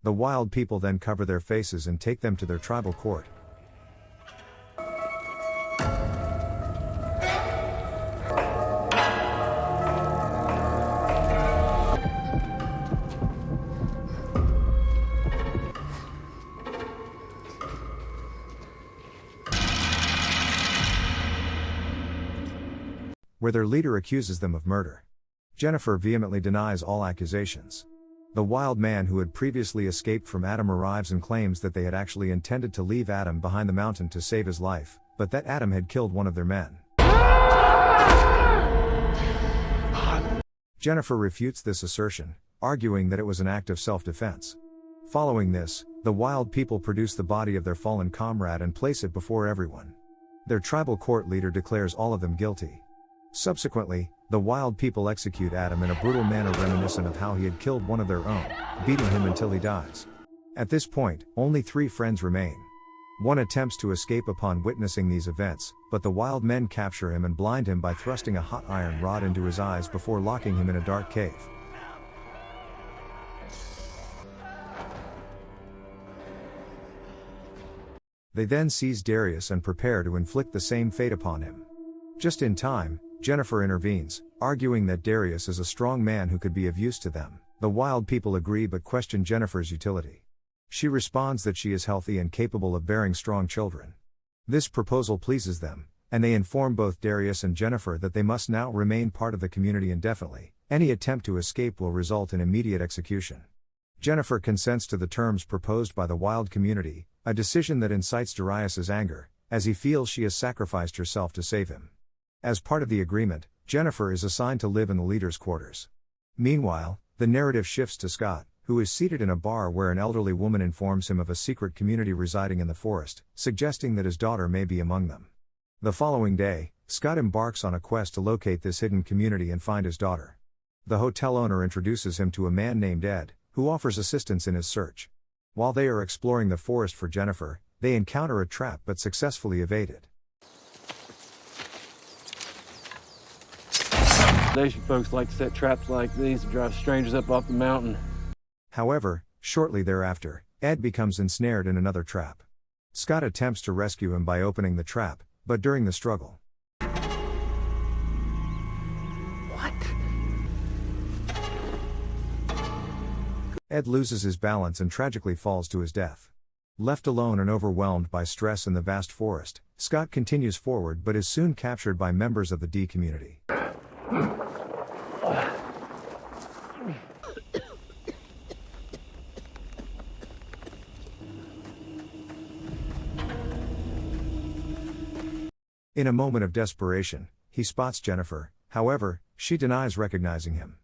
The wild people then cover their faces and take them to their tribal court. Where their leader accuses them of murder. Jennifer vehemently denies all accusations. The wild man who had previously escaped from Adam arrives and claims that they had actually intended to leave Adam behind the mountain to save his life, but that Adam had killed one of their men. Jennifer refutes this assertion, arguing that it was an act of self-defense. Following this, the wild people produce the body of their fallen comrade and place it before everyone. Their tribal court leader declares all of them guilty. Subsequently, the wild people execute Adam in a brutal manner reminiscent of how he had killed one of their own, beating him until he dies. At this point, only 3 friends remain. One attempts to escape upon witnessing these events, but the wild men capture him and blind him by thrusting a hot iron rod into his eyes before locking him in a dark cave. They then seize Darius and prepare to inflict the same fate upon him. Just in time, Jennifer intervenes, arguing that Darius is a strong man who could be of use to them. The wild people agree but question Jennifer's utility. She responds that she is healthy and capable of bearing strong children. This proposal pleases them, and they inform both Darius and Jennifer that they must now remain part of the community indefinitely. Any attempt to escape will result in immediate execution. Jennifer consents to the terms proposed by the wild community, a decision that incites Darius's anger, as he feels she has sacrificed herself to save him. As part of the agreement, Jennifer is assigned to live in the leader's quarters. Meanwhile, the narrative shifts to Scott, who is seated in a bar where an elderly woman informs him of a secret community residing in the forest, suggesting that his daughter may be among them. The following day, Scott embarks on a quest to locate this hidden community and find his daughter. The hotel owner introduces him to a man named Ed, who offers assistance in his search. While they are exploring the forest for Jennifer, they encounter a trap but successfully evade it. Folks like to set traps like these to drive strangers up off the mountain. However, shortly thereafter, Ed becomes ensnared in another trap. Scott attempts to rescue him by opening the trap, but during the struggle, Ed loses his balance and tragically falls to his death. Left alone and overwhelmed by stress in the vast forest, Scott continues forward but is soon captured by members of the D community. In a moment of desperation, he spots Jennifer. However, she denies recognizing him.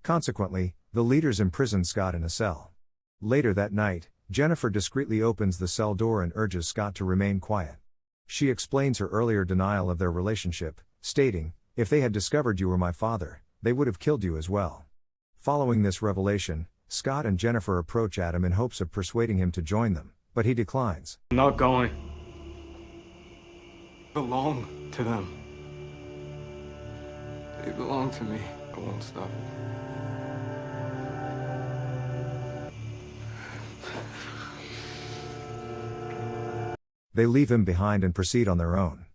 Consequently, the leaders imprison Scott in a cell. Later that night, Jennifer discreetly opens the cell door and urges Scott to remain quiet. She explains her earlier denial of their relationship, stating, "If they had discovered you were my father, they would have killed you as well." Following this revelation, Scott and Jennifer approach Adam in hopes of persuading him to join them, but he declines. "I'm not going. I belong to them. They belong to me. I won't stop it." They leave him behind and proceed on their own.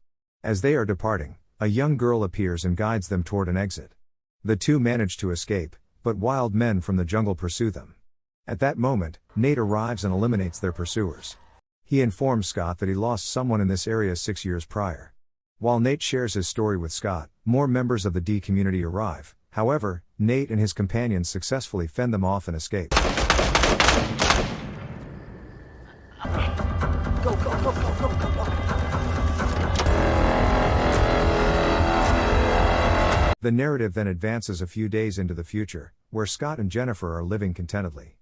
As they are departing, a young girl appears and guides them toward an exit. The two manage to escape, but wild men from the jungle pursue them. At that moment, Nate arrives and eliminates their pursuers. He informs Scott that he lost someone in this area 6 years prior. While Nate shares his story with Scott, more members of the D community arrive. However, Nate and his companions successfully fend them off and escape. Go, go, go, go, go, go, go. The narrative then advances a few days into the future, where Scott and Jennifer are living contentedly.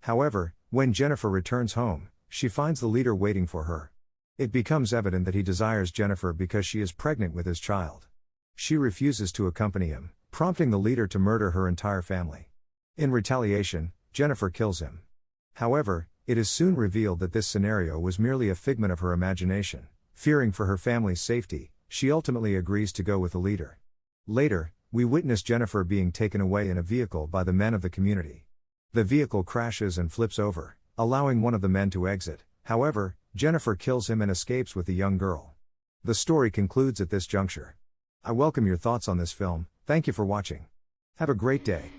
However, when Jennifer returns home, she finds the leader waiting for her. It becomes evident that he desires Jennifer because she is pregnant with his child. She refuses to accompany him, prompting the leader to murder her entire family. In retaliation, Jennifer kills him. However, it is soon revealed that this scenario was merely a figment of her imagination. Fearing for her family's safety, she ultimately agrees to go with the leader. Later, we witness Jennifer being taken away in a vehicle by the men of the community. The vehicle crashes and flips over, allowing one of the men to exit. However, Jennifer kills him and escapes with the young girl. The story concludes at this juncture. I welcome your thoughts on this film. Thank you for watching. Have a great day.